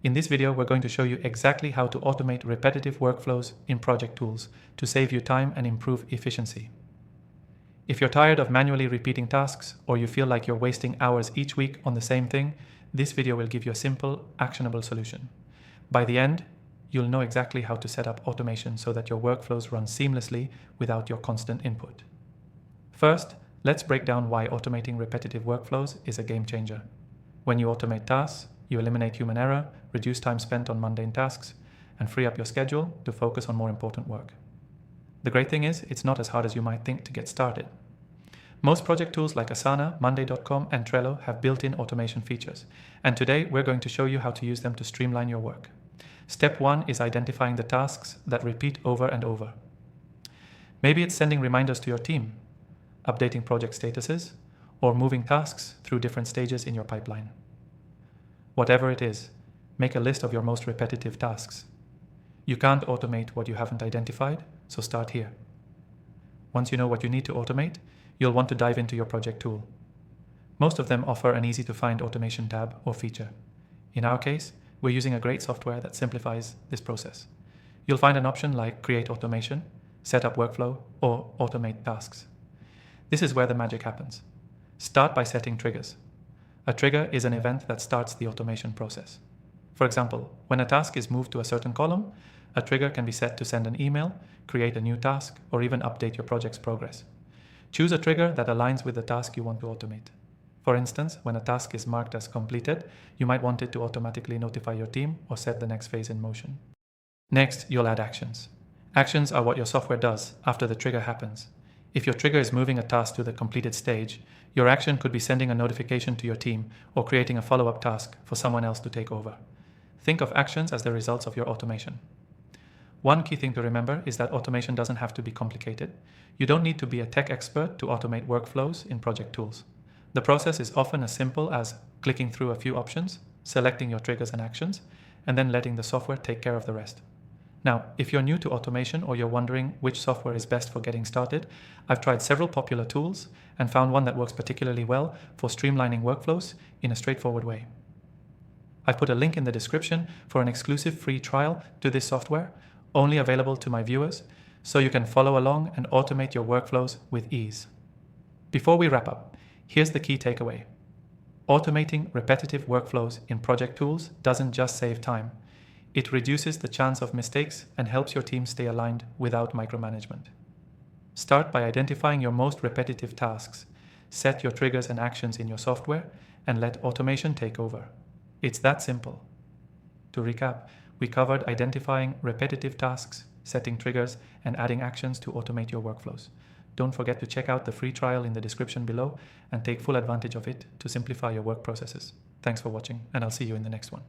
In this video, we're going to show you exactly how to automate repetitive workflows in project tools to save you time and improve efficiency. If you're tired of manually repeating tasks, or you feel like you're wasting hours each week on the same thing, this video will give you a simple, actionable solution. By the end, you'll know exactly how to set up automation so that your workflows run seamlessly without your constant input. First, let's break down why automating repetitive workflows is a game changer. When you automate tasks, you eliminate human error, reduce time spent on mundane tasks, and free up your schedule to focus on more important work. The great thing is, it's not as hard as you might think to get started. Most project tools like Asana, Monday.com, and Trello have built-in automation features, and today we're going to show you how to use them to streamline your work. Step 1 is identifying the tasks that repeat over and over. Maybe it's sending reminders to your team, updating project statuses, or moving tasks through different stages in your pipeline. Whatever it is, make a list of your most repetitive tasks. You can't automate what you haven't identified, so start here. Once you know what you need to automate, you'll want to dive into your project tool. Most of them offer an easy-to-find automation tab or feature. In our case, we're using a great software that simplifies this process. You'll find an option like Create Automation, Set Up Workflow, or Automate Tasks. This is where the magic happens. Start by setting triggers. A trigger is an event that starts the automation process. For example, when a task is moved to a certain column, a trigger can be set to send an email, create a new task, or even update your project's progress. Choose a trigger that aligns with the task you want to automate. For instance, when a task is marked as completed, you might want it to automatically notify your team or set the next phase in motion. Next, you'll add actions. Actions are what your software does after the trigger happens. If your trigger is moving a task to the completed stage, your action could be sending a notification to your team or creating a follow-up task for someone else to take over. Think of actions as the results of your automation. One key thing to remember is that automation doesn't have to be complicated. You don't need to be a tech expert to automate workflows in project tools. The process is often as simple as clicking through a few options, selecting your triggers and actions, and then letting the software take care of the rest. Now, if you're new to automation or you're wondering which software is best for getting started, I've tried several popular tools and found one that works particularly well for streamlining workflows in a straightforward way. I've put a link in the description for an exclusive free trial to this software, only available to my viewers, so you can follow along and automate your workflows with ease. Before we wrap up, here's the key takeaway. Automating repetitive workflows in project tools doesn't just save time. It reduces the chance of mistakes and helps your team stay aligned without micromanagement. Start by identifying your most repetitive tasks. Set your triggers and actions in your software and let automation take over. It's that simple. To recap, we covered identifying repetitive tasks, setting triggers, and adding actions to automate your workflows. Don't forget to check out the free trial in the description below and take full advantage of it to simplify your work processes. Thanks for watching, and I'll see you in the next one.